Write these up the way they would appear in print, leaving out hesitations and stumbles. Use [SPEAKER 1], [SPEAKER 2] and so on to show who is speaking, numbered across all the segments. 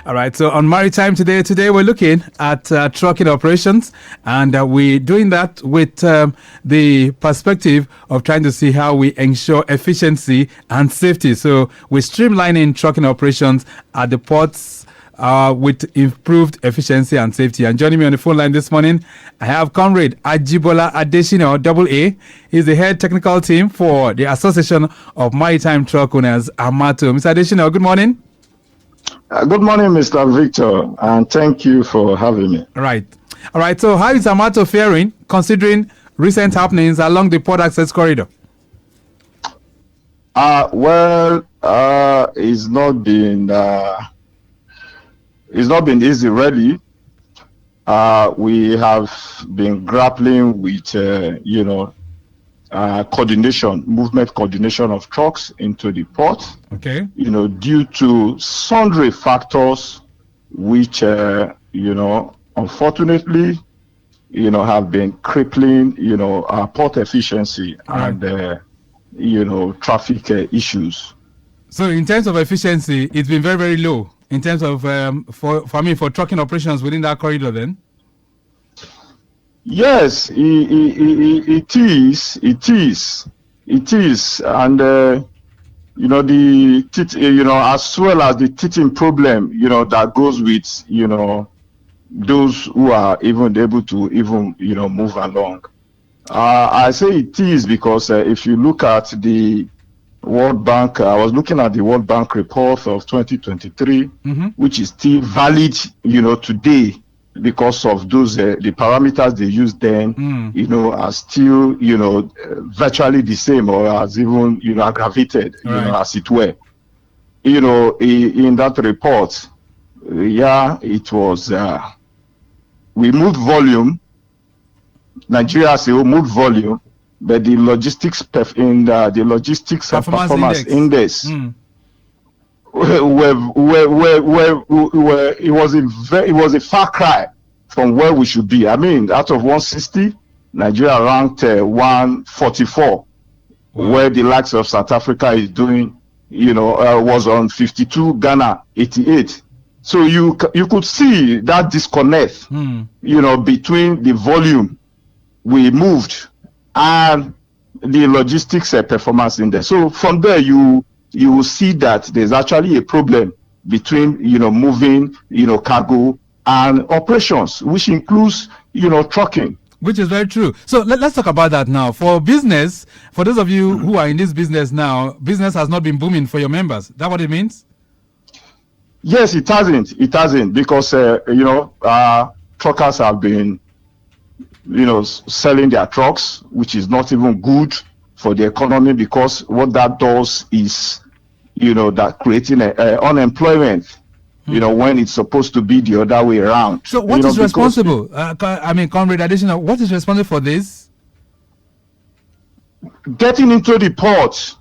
[SPEAKER 1] All right, so on Maritime today we're looking at trucking operations, and we're doing that with the perspective of trying to see how we ensure efficiency and safety. So we're streamlining trucking operations at the ports with improved efficiency and safety. And joining me on the phone line this morning, I have Comrade Ajibola Adesina, AA. He's the head technical team for the Association of Maritime Truck Owners, AMATO. Mr. Adesina, good morning.
[SPEAKER 2] Good morning, Mr. Victor, and thank you for having me.
[SPEAKER 1] All right. So how is AMATO faring considering recent happenings along the port access corridor?
[SPEAKER 2] It's not been easy, really. We have been grappling with, movement coordination of trucks into the port.
[SPEAKER 1] Okay.
[SPEAKER 2] Due to sundry factors, which, unfortunately, have been crippling, our port efficiency and, traffic issues.
[SPEAKER 1] So in terms of efficiency, it's been very, very low in terms of, for trucking operations within that corridor then?
[SPEAKER 2] Yes, it is, and as well as the teething problem, that goes with, those who are even able to move along. I say it is because if you look at the World Bank, I was looking at the World Bank report of 2023, which is still valid, today. Because of those, the parameters they used then, are still, virtually the same or as even, aggravated, as it were. In that report, it was, we moved volume. Nigeria as a whole moved volume, but the logistics performance index. It was a far cry from where we should be. I mean, out of 160, Nigeria ranked 144, where the likes of South Africa is doing, was on 52, Ghana 88. So you could see that disconnect, between the volume we moved and the logistics performance index. So from there, you will see that there's actually a problem between, moving, cargo and operations, which includes, trucking.
[SPEAKER 1] Which is very true. So let's talk about that now. For business, for those of you who are in this business now, business has not been booming for your members. Is that what it means?
[SPEAKER 2] Yes, it hasn't. It hasn't because, truckers have been, selling their trucks, which is not even good for the economy because what that does is, that creating unemployment, when it's supposed to be the other way around.
[SPEAKER 1] So what is responsible? Comrade Adesina, what is responsible for this?
[SPEAKER 2] Getting into the port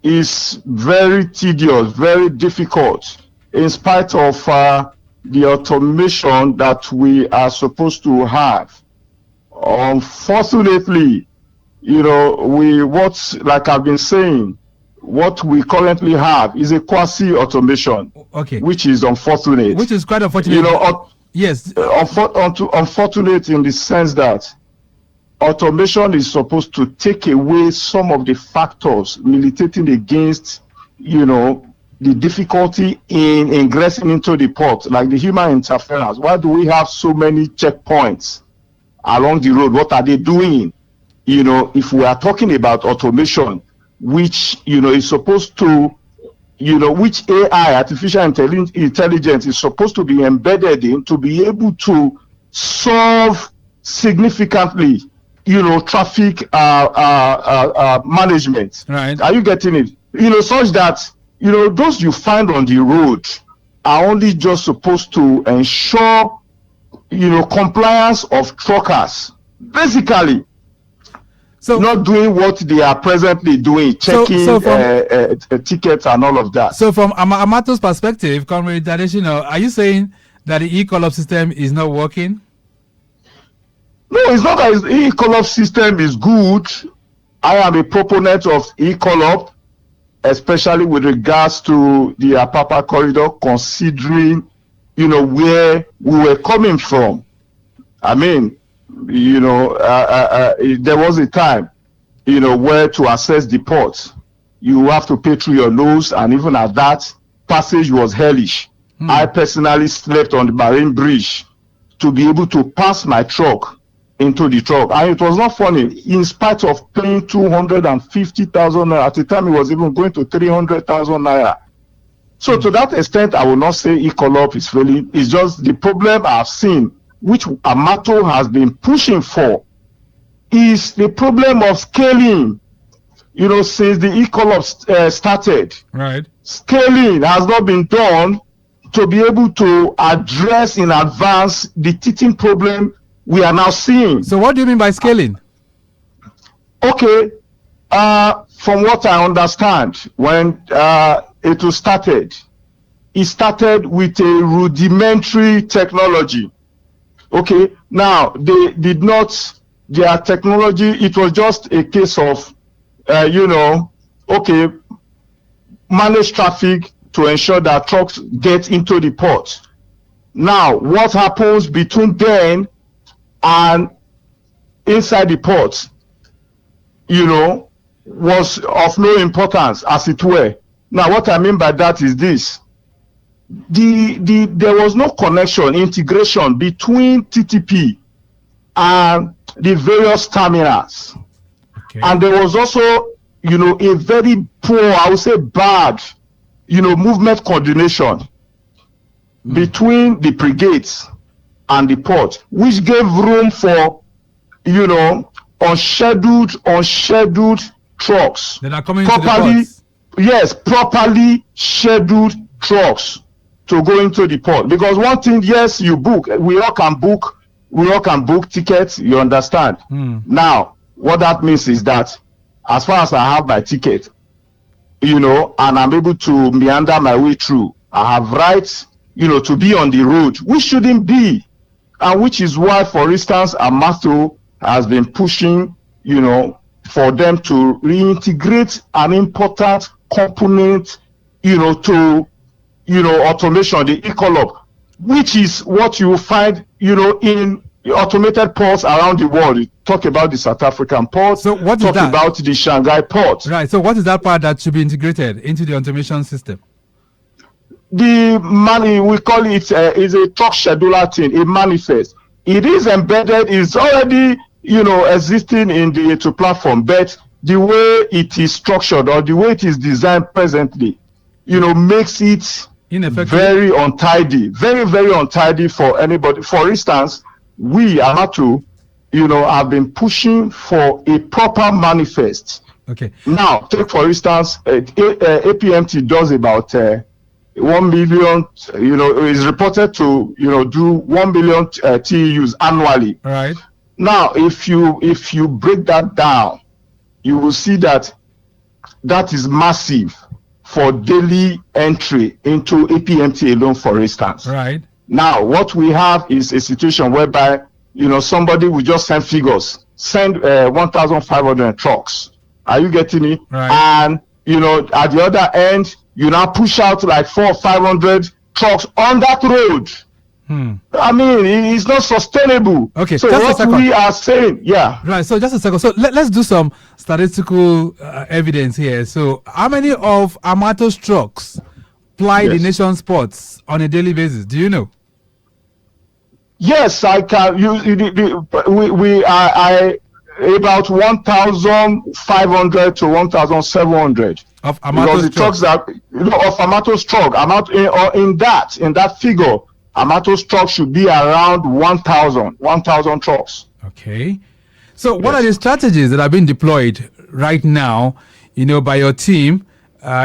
[SPEAKER 2] is very tedious, very difficult, in spite of the automation that we are supposed to have. Unfortunately, like I've been saying, what we currently have is a quasi-automation, which is unfortunate.
[SPEAKER 1] Which is quite unfortunate. Yes.
[SPEAKER 2] Unfortunate in the sense that automation is supposed to take away some of the factors militating against, the difficulty in ingressing into the port, like the human interference. Why do we have so many checkpoints along the road? What are they doing? If we are talking about automation, which, is supposed to, which AI, artificial intelligence, is supposed to be embedded in to be able to solve significantly, traffic management.
[SPEAKER 1] Right.
[SPEAKER 2] Are you getting it? Such that, those you find on the road are only just supposed to ensure, compliance of truckers. Basically, so not doing what they are presently doing, checking tickets and all of that.
[SPEAKER 1] So from AMATO's perspective, Comrade Adesina, are you saying that the e-call-up system is not working?
[SPEAKER 2] No, it's not that the e-call-up system is good. I am a proponent of e-call-up. especially with regards to the Apapa corridor, considering, where we were coming from. I mean, there was a time, where to access the port, you have to pay through your nose, and even at that, passage was hellish. I personally slept on the Marine Bridge to be able to pass my truck into the truck, and it was not funny. In spite of paying 250,000 naira, at the time it was even going to 300,000 naira. So to that extent, I will not say Ecolop is failing. It's just the problem I've seen, which AMATO has been pushing for, is the problem of scaling. Since the Ecolop started,
[SPEAKER 1] right,
[SPEAKER 2] scaling has not been done to be able to address in advance the teething problem we are now seeing.
[SPEAKER 1] So what do you mean by scaling?
[SPEAKER 2] Okay, from what I understand, when it was started, it started with a rudimentary technology. Okay, now they did not, their technology, it was just a case of, okay, manage traffic to ensure that trucks get into the port. Now, what happens between then and inside the port, was of no importance, as it were. Now, what I mean by that is this. There was no connection, integration between TTP and the various terminals.
[SPEAKER 1] Okay.
[SPEAKER 2] And there was also, a very poor, I would say bad, movement coordination between the frigates and the port, which gave room for, unscheduled trucks.
[SPEAKER 1] That are coming to the ports.
[SPEAKER 2] Yes, properly scheduled trucks to go into the port. Because one thing, yes, you book. We all can book tickets. You understand? Now, what that means is that as far as I have my ticket, and I'm able to meander my way through, I have rights, to be on the road, which shouldn't be, and which is why, for instance, AMATO has been pushing, for them to reintegrate an important component, to, automation, the Ecolop, which is what you find, in automated ports around the world. You talk about the South African port.
[SPEAKER 1] So what is
[SPEAKER 2] talk
[SPEAKER 1] that?
[SPEAKER 2] About the Shanghai port.
[SPEAKER 1] Right. So what is that part that should be integrated into the automation system?
[SPEAKER 2] The money, we call it is a truck scheduler thing, a manifest. It is embedded, it's already, existing in the to platform, but the way it is structured or the way it is designed presently, makes it very untidy, very, very untidy for anybody. For instance, we, AMATO, have been pushing for a proper manifest.
[SPEAKER 1] Okay.
[SPEAKER 2] Now, take for instance, APMT does about 1 million, is reported to, do 1 million TEUs annually.
[SPEAKER 1] Right.
[SPEAKER 2] Now, if you break that down, you will see that is massive for daily entry into APMT alone, for instance.
[SPEAKER 1] Right.
[SPEAKER 2] Now, what we have is a situation whereby, somebody will just send figures, send 1,500 trucks. Are you getting it?
[SPEAKER 1] Right.
[SPEAKER 2] And, at the other end, you now push out like 400 or 500 trucks on that road. I mean, it's not sustainable.
[SPEAKER 1] Okay.
[SPEAKER 2] So what we are saying, yeah.
[SPEAKER 1] Right. So just a second. So let's do some statistical evidence here. So how many of AMATO's trucks ply the nation's ports on a daily basis? Do you know?
[SPEAKER 2] Yes, I can. We are about 1,500 to 1,700
[SPEAKER 1] of AMATO's
[SPEAKER 2] trucks that of AMATO's truck. In that figure, AMATO's truck should be around 1,000 trucks.
[SPEAKER 1] Okay. So what are the strategies that are being deployed right now, by your team,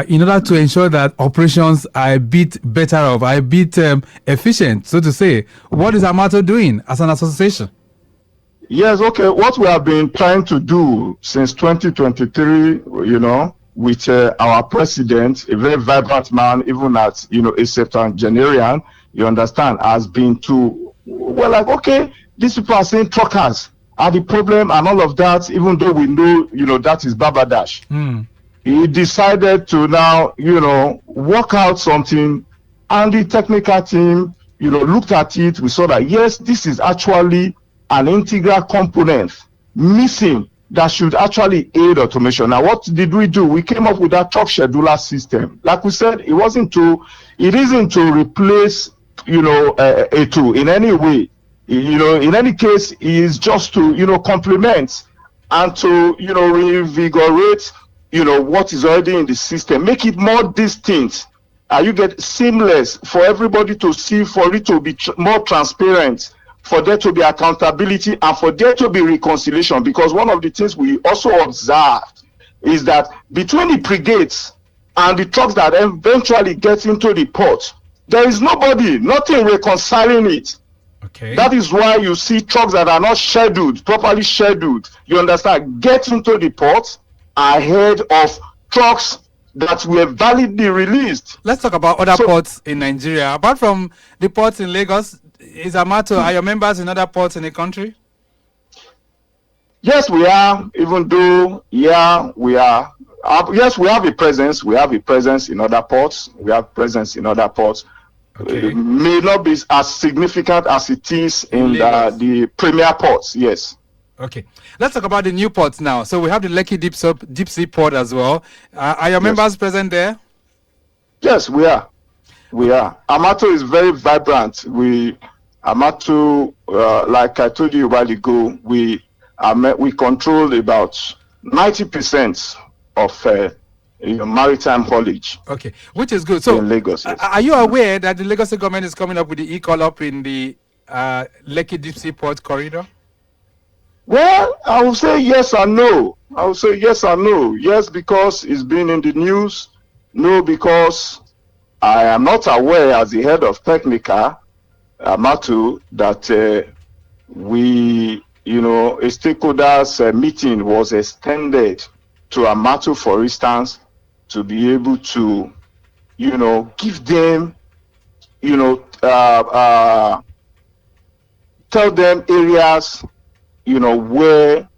[SPEAKER 1] in order to ensure that operations are a bit better off, are a bit efficient, so to say? What is AMATO doing as an association?
[SPEAKER 2] Yes, okay. What we have been trying to do since 2023, with our president, a very vibrant man, even at, a septuagenarian, you understand, has been to, we're like, okay, these people are saying truckers are the problem and all of that, even though we know, that is Babadash. he decided to now, work out something, and the technical team, looked at it. We saw that, yes, this is actually an integral component missing that should actually aid automation. Now, what did we do? We came up with that truck scheduler system. Like we said, it isn't to replace, a tool in any way. In any case, it is just to, complement and to, reinvigorate, what is already in the system, make it more distinct. You get seamless for everybody to see, for it to be more transparent, for there to be accountability, and for there to be reconciliation. Because one of the things we also observed is that between the frigates and the trucks that eventually get into the port, there is nothing reconciling it.
[SPEAKER 1] Okay.
[SPEAKER 2] That is why you see trucks that are not properly scheduled, you understand, get into the port ahead of trucks that were validly released.
[SPEAKER 1] Let's talk about other ports in Nigeria. Apart from the ports in Lagos, is AMATO, are your members in other ports in the country?
[SPEAKER 2] Yes, we are, even though, we are. Yes, we have a presence. We have a presence in other ports.
[SPEAKER 1] Okay.
[SPEAKER 2] It may not be as significant as it is in the premier ports, yes.
[SPEAKER 1] Okay, let's talk about the new ports now. So we have the Lekki Deep Sea Port as well. Are your members present there?
[SPEAKER 2] Yes, we are. AMATO is very vibrant. AMATO, like I told you a while ago, we control about 90% of maritime haulage.
[SPEAKER 1] Okay, which is good. So
[SPEAKER 2] in Lagos, yes.
[SPEAKER 1] Are you aware that the Lagos government is coming up with the e-call-up in the Lekki Deep Sea Port corridor?
[SPEAKER 2] Well, I will say yes and no. Yes, because it's been in the news. No, because I am not aware, as the head of technical AMATO, that a stakeholders meeting was extended to AMATO, for instance, to be able to, give them, tell them areas, where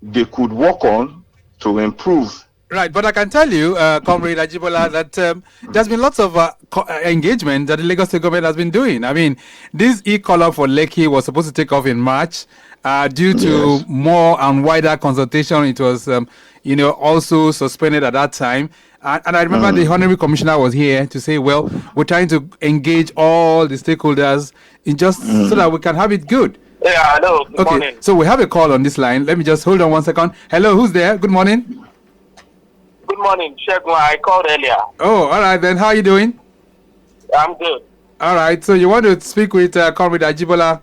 [SPEAKER 2] they could work on to improve.
[SPEAKER 1] Right, but I can tell you, Comrade Ajibola, that there's been lots of engagement that the Lagos State government has been doing. I mean, this e-collar for Lekki was supposed to take off in March. Due to more and wider consultation, it was, also suspended at that time. And I remember the Honorary Commissioner was here to say, well, we're trying to engage all the stakeholders in just so that we can have it good.
[SPEAKER 3] Yeah, hello. Good morning.
[SPEAKER 1] So we have a call on this line. Let me just hold on 1 second. Hello, who's there? Good morning.
[SPEAKER 3] Good morning, Shegun. I called earlier.
[SPEAKER 1] Oh, all right then. How are you doing?
[SPEAKER 3] I'm good.
[SPEAKER 1] All right. So you want to speak with Comrade Ajibola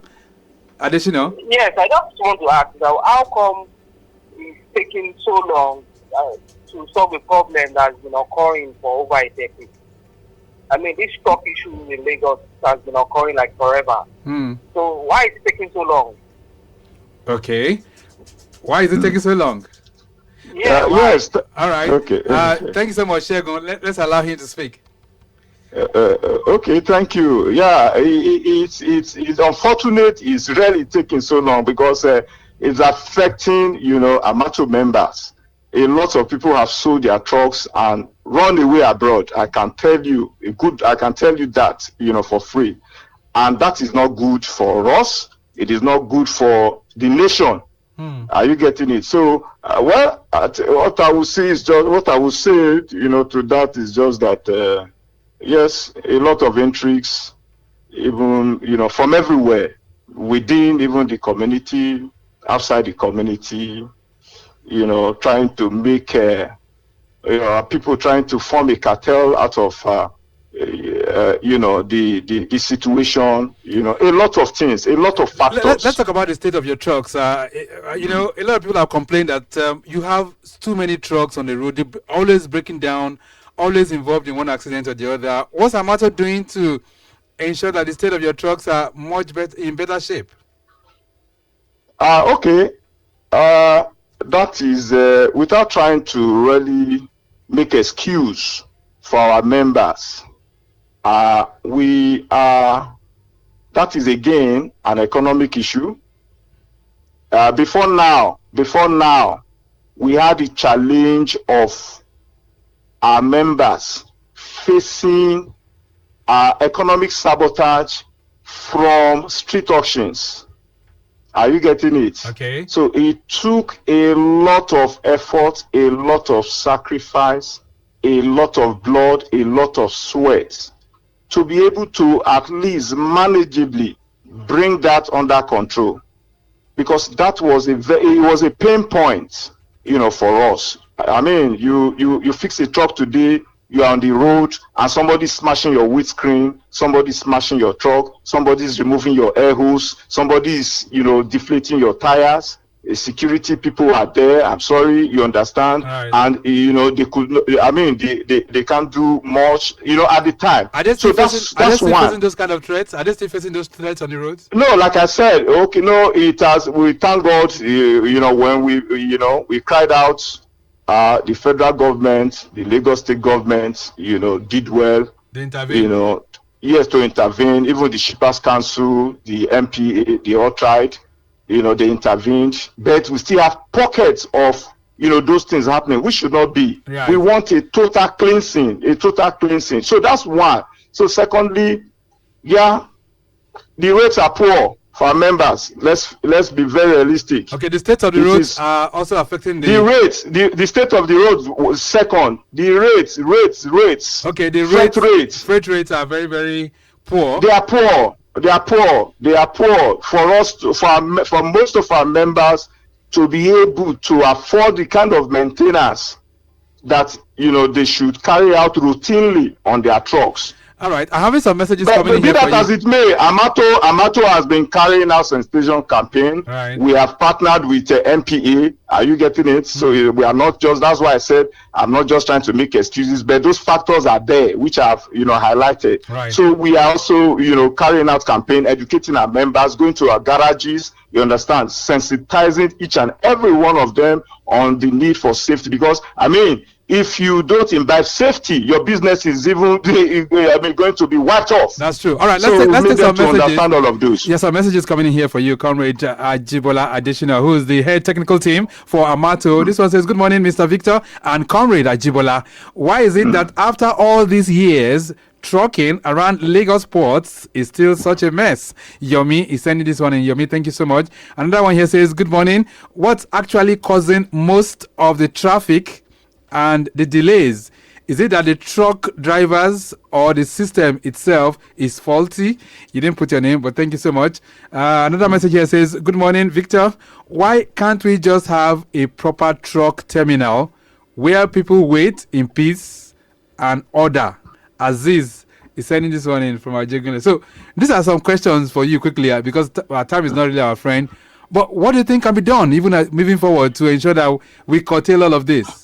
[SPEAKER 1] Adesina?
[SPEAKER 3] Yes, I just want to ask now, how come it's taking so long to solve a problem that's been occurring for over a decade? I mean, this stock issue in Lagos has been occurring like forever. So why is it taking so long?
[SPEAKER 1] Okay. Why is it taking so long?
[SPEAKER 3] Yeah.
[SPEAKER 2] Yes.
[SPEAKER 1] All right.
[SPEAKER 2] Okay.
[SPEAKER 1] Thank you so much, Shegun. Let's allow him to speak.
[SPEAKER 2] Okay, thank you. Yeah, it's unfortunate. It's really taking so long because it's affecting, AMATO members. A lot of people have sold their trucks and run away abroad. I can tell you that, for free. And that is not good for us. It is not good for the nation. Are you getting it? So, what I will say is to that is just that, yes, a lot of intrigues, even, from everywhere, within even the community, outside the community, trying to make, people trying to form a cartel out of, the situation, a lot of things, a lot of factors.
[SPEAKER 1] Let's talk about the state of your trucks. A lot of people have complained that you have too many trucks on the road, they're always breaking down, always involved in one accident or the other. What's AMATO doing to ensure that the state of your trucks are in better shape?
[SPEAKER 2] Okay. That is, without trying to really make excuse for our members, that is again an economic issue. Before now, we had the challenge of our members facing economic sabotage from street auctions. Are you getting it?
[SPEAKER 1] Okay.
[SPEAKER 2] So it took a lot of effort, a lot of sacrifice, a lot of blood, a lot of sweat to be able to at least manageably bring that under control, because that was it was a pain point, for us. I mean, you fix a truck today, you are on the road and somebody's smashing your windscreen, somebody's smashing your truck, somebody's removing your air hose, somebody's deflating your tires. Security people are there. I'm sorry, you understand,
[SPEAKER 1] right.
[SPEAKER 2] And they could. I mean, they can't do much. At the time.
[SPEAKER 1] Are they still facing those kind of threats? Are they still facing those threats on the roads?
[SPEAKER 2] No, like I said, okay, no, it has. We thank God. When we cried out, the federal government, the Lagos state government, did well.
[SPEAKER 1] They intervened.
[SPEAKER 2] Yes, to intervene. Even the Shippers Council, the MPA, they all tried. They intervened, but we still have pockets of those things happening, which should not be.
[SPEAKER 1] Right. We
[SPEAKER 2] want a total cleansing. So that's one. So secondly, the rates are poor for our members. Let's be very realistic.
[SPEAKER 1] Okay, the state of the roads are also affecting the
[SPEAKER 2] rates. The state of the roads was second. The rates.
[SPEAKER 1] Okay, the freight rates are very, very poor.
[SPEAKER 2] They are poor. For us, for most of our members to be able to afford the kind of maintenance that they should carry out routinely on their trucks.
[SPEAKER 1] All right, I'm having some messages coming in
[SPEAKER 2] here
[SPEAKER 1] for you. Be that
[SPEAKER 2] as it may, AMATO has been carrying out sensitization campaign.
[SPEAKER 1] Right.
[SPEAKER 2] We have partnered with MPA. Are you getting it? So we are not just. That's why I said I'm not just trying to make excuses, but those factors are there, which I've highlighted.
[SPEAKER 1] Right.
[SPEAKER 2] So we are also carrying out campaign, educating our members, going to our garages. You understand, sensitizing each and every one of them on the need for safety. Because if you don't imbibe safety, your business is even going to be wiped off.
[SPEAKER 1] That's true. All right,
[SPEAKER 2] let's
[SPEAKER 1] take some messages.
[SPEAKER 2] Understand all of those.
[SPEAKER 1] Yes, some messages coming in here for you, Comrade Ajibola Additional, who is the head technical team for AMATO. This one says, "Good morning, Mr. Victor and Comrade Ajibola. Why is it that after all these years, trucking around Lagos ports is still such a mess?" Yomi is sending this one in. Yomi, thank you so much. Another one here says, "Good morning. What's actually causing most of the traffic and the delays? Is it that the truck drivers or the system itself is faulty?" You didn't put your name, but thank you so much. Another message here says, "Good morning, Victor. Why can't we just have a proper truck terminal where people wait in peace and order?" Aziz is sending this one in from our Jaguna. So these are some questions for you quickly, because our time is not really our friend. But what do you think can be done, even moving forward, to ensure that we curtail all of this?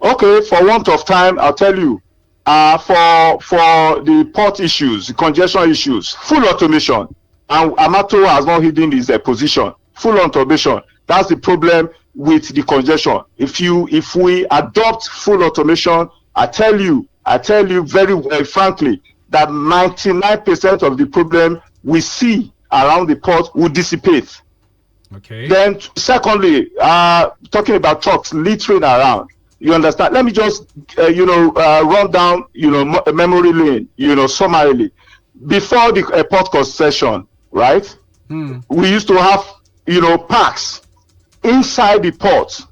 [SPEAKER 2] Okay, for want of time, I'll tell you. For the port issues, the congestion issues, full automation, and AMATO has not hidden his position. Full automation. That's the problem with the congestion. If we adopt full automation, I tell you very frankly that 99% of the problem we see around the port will dissipate.
[SPEAKER 1] Okay.
[SPEAKER 2] Then, secondly, talking about trucks littering around. You understand? Let me just, run down, memory lane, summarily. Before the port concession, right? We used to have, parks inside the port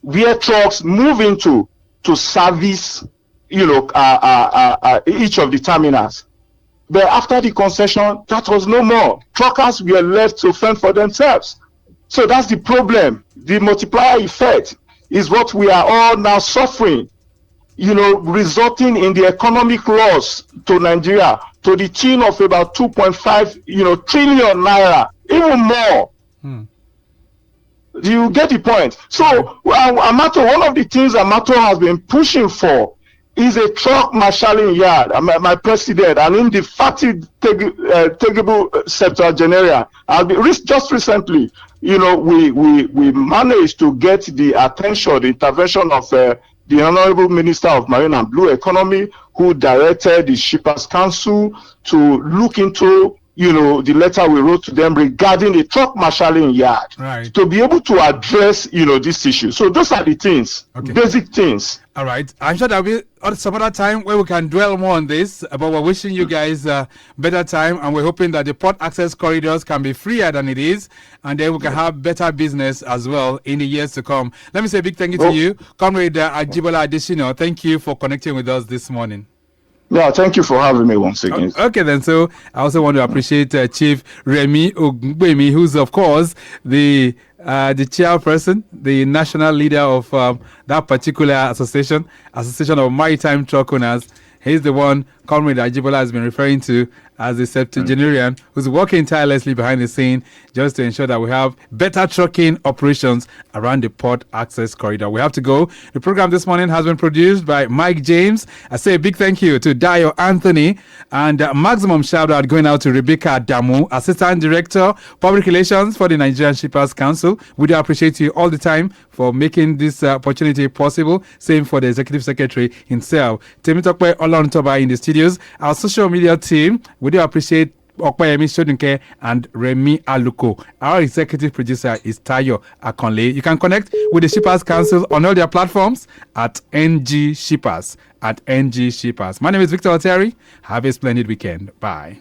[SPEAKER 2] where trucks move into to service, each of the terminals. But after the concession, that was no more. Truckers were left to fend for themselves. So that's the problem. The multiplier effect is what we are all now suffering, resulting in the economic loss to Nigeria to the tune of about 2.5, trillion naira, even more. Do you get the point? So, AMATO, one of the things AMATO has been pushing for is a truck marshalling yard. My president, an indefatigable secretary general, just recently, we managed to get the attention, the intervention of the Honorable Minister of Marine and Blue Economy, who directed the Shippers Council to look into, the letter we wrote to them regarding the truck marshalling yard,
[SPEAKER 1] right,
[SPEAKER 2] to be able to address, this issue. So those are the things, basic things.
[SPEAKER 1] All right. I'm sure there'll be some other time where we can dwell more on this, but we're wishing you guys better time, and we're hoping that the port access corridors can be freer than it is, and then we can have better business as well in the years to come. Let me say a big thank you to you, Comrade Ajibola Adesina. Thank you for connecting with us this morning.
[SPEAKER 2] Yeah, thank you for having me once again.
[SPEAKER 1] Okay, then. So I also want to appreciate Chief Remi Ogungbemi, who's of course the chairperson, the national leader of that particular association of Maritime Truck Owners. He's the one Comrade Ajibola has been referring to as the septuagenarian who's working tirelessly behind the scene just to ensure that we have better trucking operations around the port access corridor. We have to go. The program this morning has been produced by Mike James. I say a big thank you to Dio Anthony, and maximum shout out going out to Rebecca Damu, Assistant Director, Public Relations for the Nigerian Shippers Council. We do appreciate you all the time for making this opportunity possible. Same for the Executive Secretary himself, Temitope Olontoba in the studios. Our social media team, we do appreciate Okpayemi Shodunke and Remi Aluko. Our executive producer is Tayo Akonle. You can connect with the Shippers Council on all their platforms at NG Shippers. My name is Victor Oteri. Have a splendid weekend. Bye.